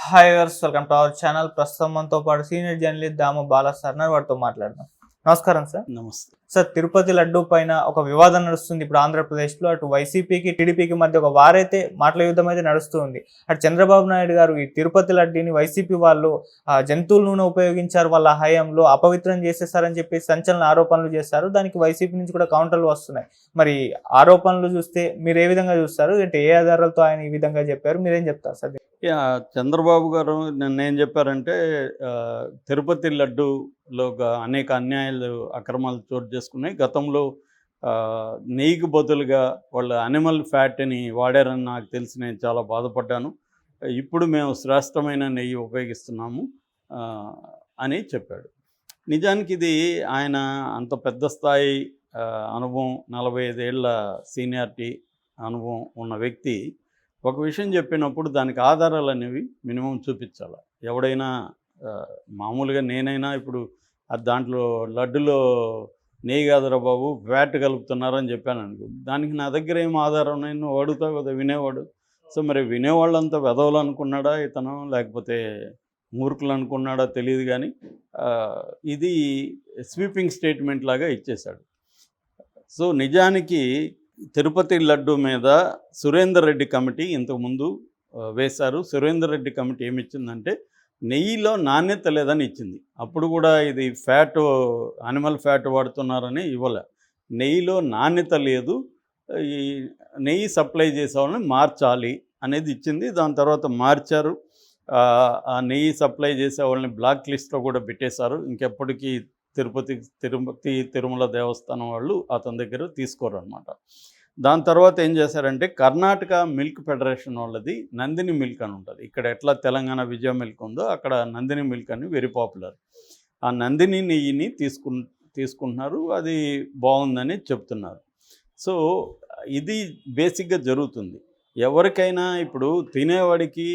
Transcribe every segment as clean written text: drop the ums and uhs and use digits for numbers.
Hi viewers, welcome to our channel. ప్రస్తుతం మనతో పాటు సీనియర్ జర్నలిస్ట్ దాము బాలా సార్ ఉన్నారు. వారితో మాట్లాడదాం. నమస్కారం సార్. నమస్తే. సార్, తిరుపతి లడ్డూ పైన ఒక వివాదం నడుస్తుంది ఇప్పుడు ఆంధ్రప్రదేశ్లో. అటు వైసీపీకి టీడీపీకి మధ్య ఒక వారైతే మాటల యుద్ధం అయితే నడుస్తూ ఉంది. అటు చంద్రబాబు నాయుడు గారు ఈ తిరుపతి లడ్డూని వైసీపీ వాళ్ళు జంతువుల నూనె ఉపయోగించారు, వాళ్ళ హయాంలో అపవిత్రం చేసేసారని చెప్పి సంచలన ఆరోపణలు చేశారు. దానికి వైసీపీ నుంచి కూడా కౌంటర్లు వస్తున్నాయి. మరి ఆరోపణలు చూస్తే మీరు ఏ విధంగా చూస్తారు? అంటే ఏ ఆధారాలతో ఆయన ఈ విధంగా చెప్పారు? మీరేం చెప్తారు సార్? చంద్రబాబు గారు నిన్నేం చెప్పారంటే తిరుపతి లడ్డూలో అనేక అన్యాయాలు అక్రమాలు చోటు చేసుకున్నాయి. గతంలో నెయ్యికి బదులుగా వాళ్ళు అనిమల్ ఫ్యాట్ని వాడారని నాకు తెలిసి నేను చాలా బాధపడ్డాను. ఇప్పుడు మేము శ్రేష్టమైన నెయ్యి ఉపయోగిస్తున్నాము అని చెప్పాడు. నిజానికి ఇది ఆయన అంత పెద్ద స్థాయి అనుభవం, 45 ఏళ్ళ సీనియారిటీ అనుభవం ఉన్న వ్యక్తి ఒక విషయం చెప్పినప్పుడు దానికి ఆధారాలు అనేవి మినిమం చూపించాలి. ఎవడైనా మామూలుగా నేనైనా ఇప్పుడు దాంట్లో లడ్డులో నెయ్యి కాదురా బాబు ఫ్యాట్ కలుపుతున్నారని చెప్పాను అనుకో, దానికి నా దగ్గర ఏం ఆధారం నేను అడుగుతావు కదా వినేవాడు. సో మరి వినేవాళ్ళంతా వెధవలు అనుకున్నాడా ఇతను, లేకపోతే మూర్ఖులు అనుకున్నాడా తెలియదు. కానీ ఇది స్వీపింగ్ స్టేట్మెంట్ లాగా ఇచ్చేశాడు. సో నిజానికి తిరుపతి లడ్డు మీద సురేందర్ రెడ్డి కమిటీ ఇంతకుముందు వేశారు. సురేందర్ రెడ్డి కమిటీ ఏమిచ్చిందంటే నెయ్యిలో నాణ్యత లేదని ఇచ్చింది. అప్పుడు కూడా ఇది ఫ్యాట్, అనిమల్ ఫ్యాట్ వాడుతున్నారని ఇవ్వలే. నెయ్యిలో నాణ్యత లేదు, ఈ నెయ్యి సప్లై చేసే వాళ్ళని మార్చాలి అనేది ఇచ్చింది. దాని తర్వాత మార్చారు. ఆ నెయ్యి సప్లై చేసే వాళ్ళని బ్లాక్ లిస్ట్లో కూడా పెట్టేశారు. ఇంకెప్పటికీ తిరుమల దేవస్థానం వాళ్ళు అతని దగ్గర తీసుకోరు అనమాట. దాని తర్వాత ఏం చేశారంటే కర్ణాటక మిల్క్ ఫెడరేషన్ వాళ్ళది నందిని మిల్క్ అని ఉంటుంది. ఇక్కడ ఎట్లా తెలంగాణ విజయ మిల్క్ ఉందో అక్కడ నందిని మిల్క్ అని వెరీ పాపులర్. ఆ నందిని నెయ్యిని తీసుకుంటున్నారు. అది బాగుందని చెప్తున్నారు. సో ఇది బేసిక్గా జరుగుతుంది. ఎవరికైనా ఇప్పుడు తినేవాడికి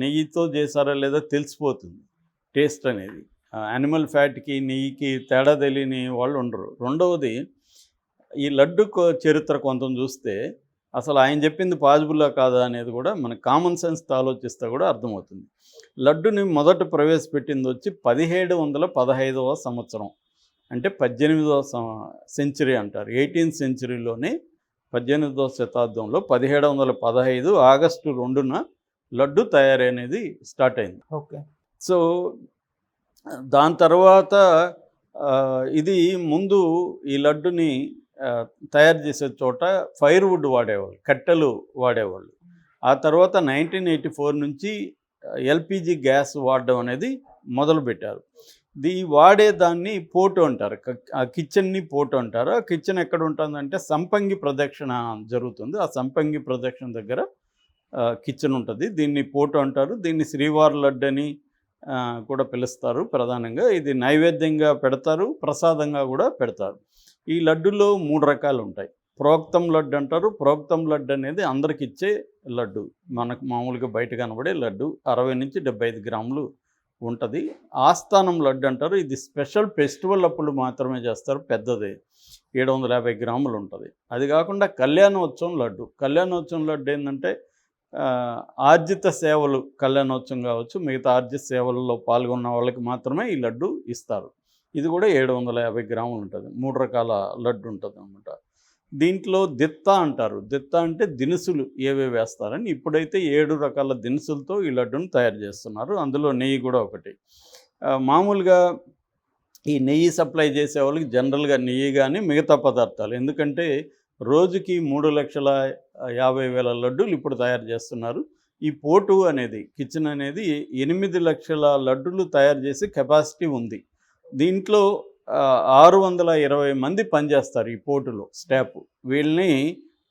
నెయ్యితో చేశారా లేదా తెలిసిపోతుంది టేస్ట్ అనేది. యానిమల్ ఫ్యాట్కి నెయ్యికి తేడా తెలియని వాళ్ళు ఉండరు. రెండవది, ఈ లడ్డు చరిత్ర కొంత చూస్తే అసలు ఆయన చెప్పింది పాజిబుల్లా కాదా అనేది కూడా మన కామన్ సెన్స్తో ఆలోచిస్తే కూడా అర్థమవుతుంది. లడ్డుని మొదట ప్రవేశపెట్టింది వచ్చి 1715వ సంవత్సరం, అంటే 18వ సెంచరీ అంటారు. 18th సెంచరీలోనే 18వ శతాబ్దంలో 1715 ఆగస్టు 2న లడ్డు తయారీ అనేది స్టార్ట్ అయింది. ఓకే. సో దాని తర్వాత ఇది ముందు ఈ లడ్డుని తయారు చేసే చోట ఫైర్వుడ్ వాడేవాళ్ళు, కట్టెలు వాడేవాళ్ళు. ఆ తర్వాత 1984 నుంచి ఎల్పిజి గ్యాస్ వాడడం అనేది మొదలుపెట్టారు. వాడేదాన్ని పోటు అంటారు. ఆ కిచెన్ని పోటు అంటారు. ఆ కిచెన్ ఎక్కడ ఉంటుందంటే సంపంగి ప్రదక్షిణ జరుగుతుంది. ఆ సంపంగి ప్రదక్షిణ దగ్గర కిచెన్ ఉంటుంది. దీన్ని పోటు అంటారు. దీన్ని శ్రీవారి లడ్డు అని కూడా పిలుస్తారు. ప్రధానంగా ఇది నైవేద్యంగా పెడతారు, ప్రసాదంగా కూడా పెడతారు. ఈ లడ్డులో 3 రకాలు ఉంటాయి. ప్రోక్తం లడ్డు అంటారు. ప్రోక్తం లడ్డు అనేది అందరికి ఇచ్చే లడ్డు, మనకు మామూలుగా బయట కనబడే లడ్డు 60 నుంచి 75 గ్రాములు ఉంటుంది. ఆస్థానం లడ్డు అంటారు. ఇది స్పెషల్ ఫెస్టివల్ అప్పుడు మాత్రమే చేస్తారు. పెద్దది 750 గ్రాములు ఉంటుంది. అది కాకుండా కళ్యాణోత్సవం లడ్డు. కళ్యాణోత్సవం లడ్డు ఏంటంటే ఆర్జిత సేవలు, కళ్యాణోత్సవం కావచ్చు, మిగతా ఆర్జిత సేవలలో పాల్గొన్న వాళ్ళకి మాత్రమే ఈ లడ్డు ఇస్తారు. ఇది కూడా 750 గ్రాములు ఉంటుంది. 3 రకాల లడ్డు ఉంటుంది అన్నమాట. దీంట్లో దిత్త అంటారు. దిత్త అంటే దినుసులు ఏవేవి వేస్తారని. ఇప్పుడైతే 7 రకాల దినుసులతో ఈ లడ్డును తయారు చేస్తున్నారు. అందులో నెయ్యి కూడా ఒకటి. మామూలుగా ఈ నెయ్యి సప్లై చేసే వాళ్ళకి జనరల్గా నెయ్యి కానీ మిగతా పదార్థాలు, ఎందుకంటే రోజుకి 3,50,000 లడ్డూలు ఇప్పుడు తయారు చేస్తున్నారు. ఈ పోటు అనేది కిచెన్ అనేది 8 లక్షల లడ్డూలు తయారు చేసే కెపాసిటీ ఉంది. దీంట్లో 620 మంది పనిచేస్తారు ఈ పోటులో స్టాఫ్. వీళ్ళని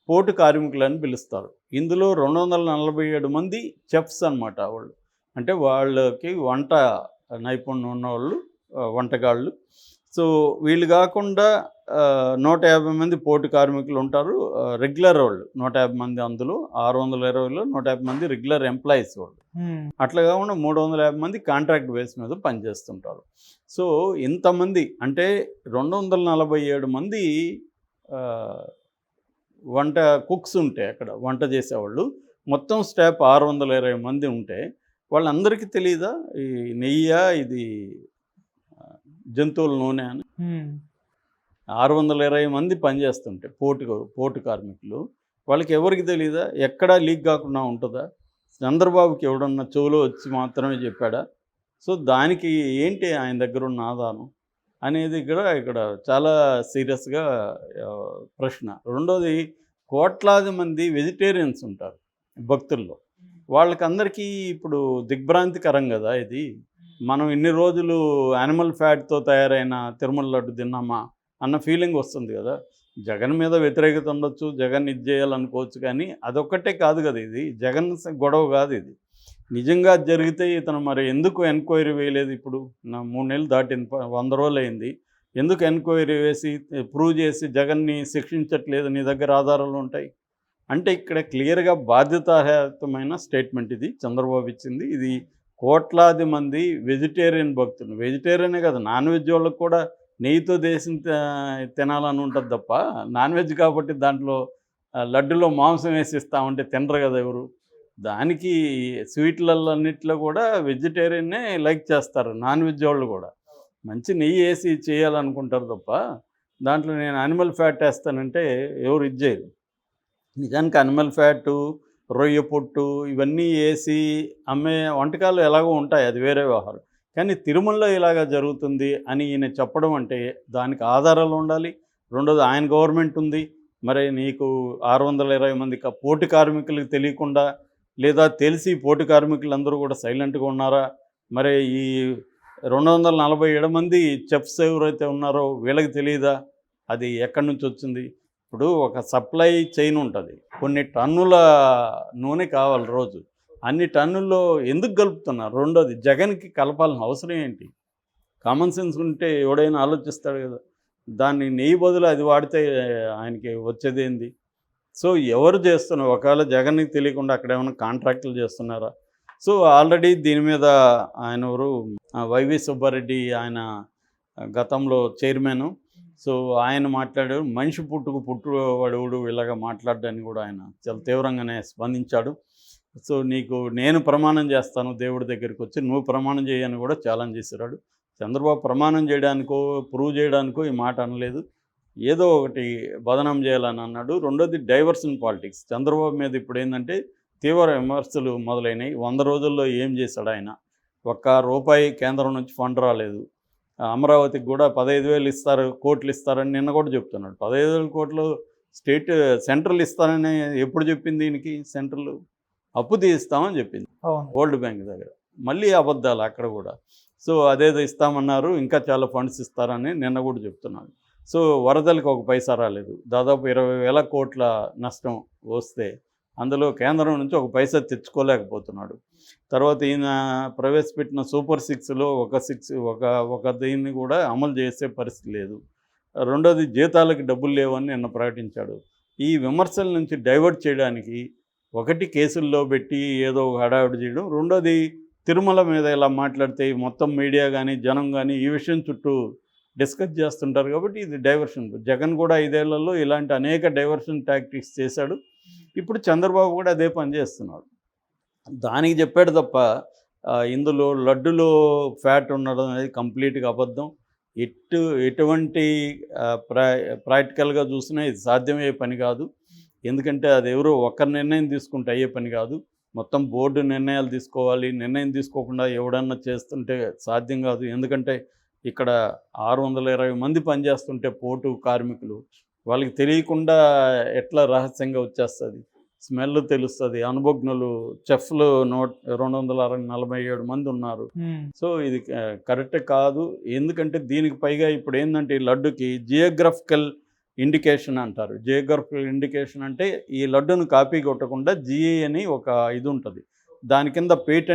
పోటు కార్మికులని పిలుస్తారు. ఇందులో 247 మంది చెఫ్స్ అనమాట. వాళ్ళు అంటే వాళ్ళకి వంట నైపుణ్యం ఉన్నవాళ్ళు, వంటగాళ్ళు. సో వీళ్ళు కాకుండా 150 మంది పోటు కార్మికులు ఉంటారు, రెగ్యులర్ వాళ్ళు 150 మంది. అందులో 620లో 150 మంది రెగ్యులర్ ఎంప్లాయీస్ వాళ్ళు. అట్లా కాకుండా 350 మంది కాంట్రాక్ట్ బేస్ మీద పనిచేస్తుంటారు. సో ఇంతమంది అంటే 247 మంది వంట కుక్స్ ఉంటే అక్కడ వంట చేసేవాళ్ళు. మొత్తం స్టాఫ్ 620 మంది ఉంటే వాళ్ళందరికీ తెలియదా ఈ నెయ్యి ఇది ఆ, జంతువుల నూనె అని? 620 మంది పనిచేస్తుంటే పోటు కార్మికులు, వాళ్ళకి ఎవరికి తెలియదా? ఎక్కడా లీక్ కాకుండా ఉంటుందా? చంద్రబాబుకి ఎవడన్నా చెవులో వచ్చి మాత్రమే చెప్పాడా? సో దానికి ఏంటి ఆయన దగ్గర ఉన్న ఆధారం అనేది కూడా ఇక్కడ చాలా సీరియస్గా ప్రశ్న. రెండోది, కోట్లాది మంది వెజిటేరియన్స్ ఉంటారు భక్తుల్లో. వాళ్ళకందరికీ ఇప్పుడు దిగ్భ్రాంతికరం కదా ఇది. మనం ఇన్ని రోజులు యానిమల్ ఫ్యాట్తో తయారైన తిరుమల లడ్డు తిన్నామా అన్న ఫీలింగ్ వస్తుంది కదా. జగన్ మీద వ్యతిరేకత ఉండొచ్చు, జగన్ ఇది చేయాలనుకోవచ్చు, కానీ అదొక్కటే కాదు కదా ఇది. జగన్ గొడవ కాదు ఇది. నిజంగా అది జరిగితే ఇతను మరి ఎందుకు ఎంక్వైరీ వేయలేదు? ఇప్పుడు 3 నెలలు దాటింది, 100 రోజులు అయింది. ఎందుకు ఎంక్వైరీ వేసి ప్రూవ్ చేసి జగన్ని శిక్షించట్లేదు? నీ దగ్గర ఆధారాలు ఉంటాయి అంటే. ఇక్కడ క్లియర్గా బాధ్యతారహితమైన స్టేట్మెంట్ ఇది చంద్రబాబు ఇచ్చింది. ఇది కోట్లాది మంది వెజిటేరియన్ భక్తులు, వెజిటేరియనే కదా, నాన్ వెజ్ వాళ్ళకు కూడా నెయ్యితో దేశం తినాలని ఉంటుంది తప్ప, నాన్ వెజ్ కాబట్టి దాంట్లో లడ్డులో మాంసం వేసి ఇస్తామంటే తినరు కదా ఎవరు. దానికి స్వీట్లన్నిట్లో కూడా వెజిటేరియన్నే లైక్ చేస్తారు నాన్ వెజ్ వాళ్ళు కూడా. మంచి నెయ్యి వేసి చేయాలనుకుంటారు తప్ప దాంట్లో నేను యానిమల్ ఫ్యాట్ వేస్తానంటే ఎవరు ఇది చేయరు. నిజానికి యానిమల్ ఫ్యాటు, రొయ్య పొట్టు ఇవన్నీ వేసి అమ్మే వంటకాలు ఎలాగో ఉంటాయి, అది వేరే వ్యవహారం. కానీ తిరుమలలో ఇలాగా జరుగుతుంది అని ఈయన చెప్పడం అంటే దానికి ఆధారాలు ఉండాలి. రెండోది, ఆయన గవర్నమెంట్ ఉంది, మరి నీకు 620 మంది పోటు కార్మికులకు తెలియకుండా, లేదా తెలిసి పోటు కార్మికులందరూ కూడా సైలెంట్గా ఉన్నారా? మరి ఈ 247 మంది చెఫ్స్ ఎవరైతే ఉన్నారో వీళ్ళకి తెలియదా అది ఎక్కడి నుంచి వచ్చింది? ఇప్పుడు ఒక సప్లై చైన్ ఉంటుంది, కొన్ని టన్నుల నూనె కావాలి రోజు, అన్ని టన్నుల్లో ఎందుకు కలుపుతున్నారు? రెండోది, జగన్కి కలపాల్సిన అవసరం ఏంటి? కామన్ సెన్స్ ఉంటే ఎవడైనా ఆలోచిస్తాడు కదా. దాన్ని నెయ్యి బదులు అది వాడితే ఆయనకి వచ్చేది ఏంది? సో ఎవరు చేస్తున్నారు? ఒకవేళ జగన్కి తెలియకుండా అక్కడ ఏమైనా కాంట్రాక్టులు చేస్తున్నారా? సో ఆల్రెడీ దీని మీద ఆయన ఎవరు, వైవి సుబ్బారెడ్డి, ఆయన గతంలో చైర్మన్. సో ఆయన మాట్లాడాడు, మనిషి పుట్టువాడు ఇలాగ మాట్లాడడానికి కూడా ఆయన చాలా తీవ్రంగానే స్పందించాడు. సో నేను ప్రమాణం చేస్తాను దేవుడి దగ్గరికి వచ్చి, నువ్వు ప్రమాణం చేయని కూడా ఛాలెంజ్ చేశాడు. చంద్రబాబు ప్రమాణం చేయడానికో ప్రూవ్ చేయడానికో ఈ మాట అనలేదు, ఏదో ఒకటి బదనాం చేయాలని అన్నాడు. రెండోది, డైవర్షన్ పాలిటిక్స్. చంద్రబాబు మీద ఇప్పుడు ఏంటంటే తీవ్ర విమర్శలు మొదలైనవి. 100 రోజుల్లో ఏం చేశాడు ఆయన? ₹1 కేంద్రం నుంచి ఫండ్ రాలేదు. అమరావతికి కూడా 15,000 కోట్లు ఇస్తారని నిన్న కూడా చెప్తున్నాడు. 15,000 కోట్లు సెంట్రల్ ఇస్తారని ఎప్పుడు చెప్పింది దీనికి? సెంట్రల్ అప్పు తీస్తామని చెప్పింది వరల్డ్ బ్యాంక్ దగ్గర. మళ్ళీ అబద్ధాలు అక్కడ కూడా. సో అదేదో ఇస్తామన్నారు, ఇంకా చాలా ఫండ్స్ ఇస్తారని నిన్న కూడా చెప్తున్నాడు. సో వరదలకు 1 పైసా రాలేదు, దాదాపు 20,000 కోట్ల నష్టం వస్తే అందులో కేంద్రం నుంచి 1 పైసా తెచ్చుకోలేకపోతున్నాడు. తర్వాత ఈయన ప్రవేశపెట్టిన సూపర్ 6లో ఒక దీన్ని కూడా అమలు చేసే పరిస్థితి లేదు. రెండోది, జీతాలకు డబ్బులు లేవని నిన్న ప్రకటించాడు. ఈ విమర్శల నుంచి డైవర్ట్ చేయడానికి ఒకటి కేసుల్లో పెట్టి ఏదో హడావిడి చేయడం, రెండోది తిరుమల మీద ఇలా మాట్లాడితే మొత్తం మీడియా కానీ జనం కానీ ఈ విషయం చుట్టూ డిస్కస్ చేస్తుంటారు కాబట్టి ఇది డైవర్షన్. జగన్ కూడా 5 ఏళ్లలో ఇలాంటి అనేక డైవర్షన్ టాక్టిక్స్ చేశాడు. ఇప్పుడు చంద్రబాబు కూడా అదే పని చేస్తున్నాడు. దానికి చెప్పాడు తప్ప ఇందులో లడ్డులో ఫ్యాట్ ఉండడం అనేది కంప్లీట్గా అబద్ధం. ఎటువంటి ప్రాక్టికల్గా చూసినా ఇది సాధ్యమయ్యే పని కాదు. ఎందుకంటే అది ఎవరో ఒక్కరి నిర్ణయం తీసుకుంటే అయ్యే పని కాదు, మొత్తం బోర్డు నిర్ణయాలు తీసుకోవాలి. నిర్ణయం తీసుకోకుండా ఎవడన్నా చేస్తుంటే సాధ్యం కాదు. ఎందుకంటే ఇక్కడ 620 మంది పనిచేస్తుంటే పోటు కార్మికులు, వాళ్ళకి తెలియకుండా ఎట్లా రహస్యంగా వచ్చేస్తుంది? స్మెల్ తెలుస్తుంది. అనుభజ్ఞులు చెఫ్లు 247 మంది ఉన్నారు. సో ఇది కరెక్ట్ కాదు. ఎందుకంటే దీనికి పైగా ఇప్పుడు ఏంటంటే ఈ లడ్డుకి జియోగ్రఫికల్ ఇండికేషన్ అంటారు. జియోగ్రఫికల్ ఇండికేషన్ అంటే ఈ లడ్డును కాపీ కొట్టకుండా జిఏ అని ఒక ఇది ఉంటుంది, దాని కింద పేటెంట్